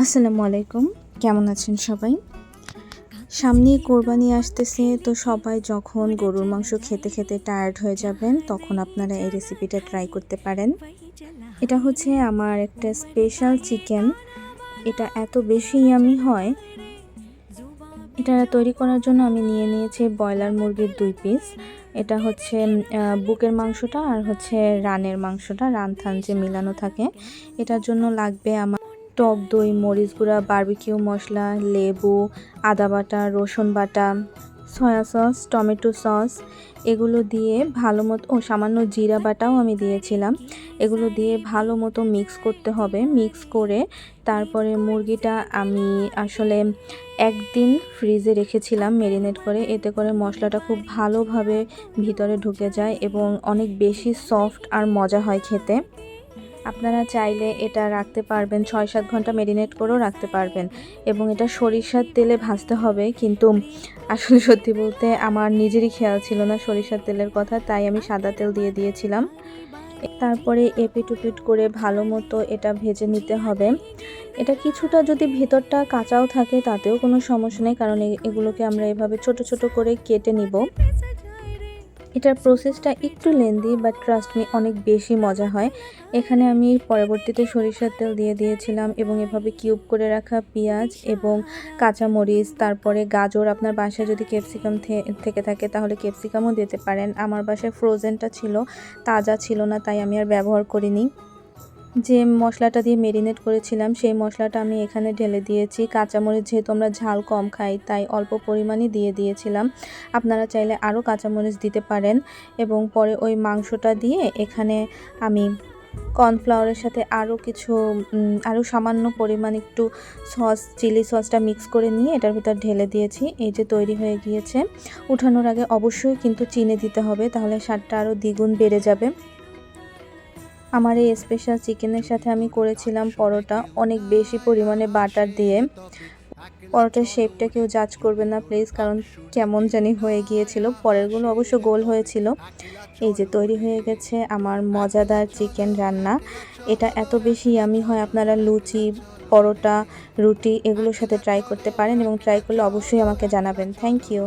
আসসালামু আলাইকুম, কেমন আছেন সবাই? সামনেই কোরবানি আসতেছে, তো সবাই যখন গরুর মাংস খেতে খেতে টায়ার্ড হয়ে যাবেন তখন আপনারা এই রেসিপিটা ট্রাই করতে পারেন। এটা হচ্ছে আমার একটা স্পেশাল চিকেন। এটা এত বেশি ইয়ামি হয়। এটা তৈরি করার জন্য আমি নিয়ে নিয়েছি ব্রয়লার মুরগির 2 পিস। এটা হচ্ছে বুকের মাংসটা আর হচ্ছে রানের মাংসটা, রান থান যে মিলানো থাকে। এটার জন্য লাগবে আমার টক দই, মরিচ গুঁড়া, বারবিকিউ মশলা, লেবু, আদা বাটা, রসুন বাটা, সয়া সস, টমেটো সস, এগুলো দিয়ে ভালো মতো সামান্য জিরা বাটাও আমি দিয়েছিলাম। এগুলো দিয়ে ভালো মতো মিক্স করতে হবে। মিক্স করে তারপরে মুরগিটা আমি আসলে একদিন ফ্রিজে রেখেছিলাম ম্যারিনেট করে, এতে করে মশলাটা খুব ভালোভাবে ভিতরে ঢুকে যায় এবং অনেক বেশি সফট আর মজা হয় খেতে। আপনারা চাইলে এটা রাখতে পারবেন, 6-7 ঘন্টা ম্যারিনেট করেও রাখতে পারবেন এবং এটা সরিষার তেলে ভাজতে হবে। কিন্তু আসলে সত্যি বলতে আমার নিজেরই খেয়াল ছিল না সরিষার তেলের কথা, তাই আমি সাদা তেল দিয়ে দিয়েছিলাম। তারপরে এপিট ওপিট করে ভালো মতো এটা ভেজে নিতে হবে। এটা কিছুটা যদি ভেতরটা কাঁচাও থাকে তাতেও কোনো সমস্যা নেই, কারণ এগুলোকে আমরা এভাবে ছোট ছোট করে কেটে নিব। এটার প্রসেসটা একটু লেন্দি, বাট ট্রাস্ট মি অনেক বেশি মজা হয়। এখানে আমি পরবর্তীতে সরিষার তেল দিয়ে দিয়েছিলাম এবং এভাবে কিউব করে রাখা পেঁয়াজ এবং কাঁচামরিচ, তারপরে গাজর, আপনার বাসায় যদি ক্যাপসিকাম থেকে থাকে তাহলে ক্যাপসিকামও দিতে পারেন। আমার বাসায় ফ্রোজেনটা ছিল, তাজা ছিল না, তাই আমি আর ব্যবহার করিনি। যে মশলাটা দিয়ে ম্যারিনেট করেছিলাম সেই মশলাটা আমি এখানে ঢেলে দিয়েছি। কাঁচামরিচ যেহেতু আমরা ঝাল কম খাই তাই অল্প পরিমাণে দিয়ে দিয়েছিলাম। আপনারা চাইলে আরও কাঁচামরিচ দিতে পারেন। এবং পরে ওই মাংসটা দিয়ে এখানে আমি কর্নফ্লাওয়ারের সাথে আরও সামান্য পরিমাণ একটু সস, চিলি সসটা মিক্স করে নিয়ে এটার ভিতর ঢেলে দিয়েছি। এই যে তৈরি হয়ে গিয়েছে। উঠানোর আগে অবশ্যই কিন্তু চিনি দিতে হবে, তাহলে স্বাদটা আরও দ্বিগুণ বেড়ে যাবে। আমার এই স্পেশাল চিকেনের সাথে আমি করেছিলাম পরোটা, অনেক বেশি পরিমাণে বাটার দিয়ে। পরোটার শেপটা কেউ জাজ করবে না প্লিজ, কারণ কেমন জানি হয়ে গিয়েছিল। পরেরগুলো অবশ্য গোল হয়েছিল। এই যে তৈরি হয়ে গেছে আমার মজাদার চিকেন রান্না। এটা এত বেশি ইয়ামি হয়, আপনারা লুচি, পরোটা, রুটি এগুলোর সাথে ট্রাই করতে পারেন এবং ট্রাই করলে অবশ্যই আমাকে জানাবেন। Thank you.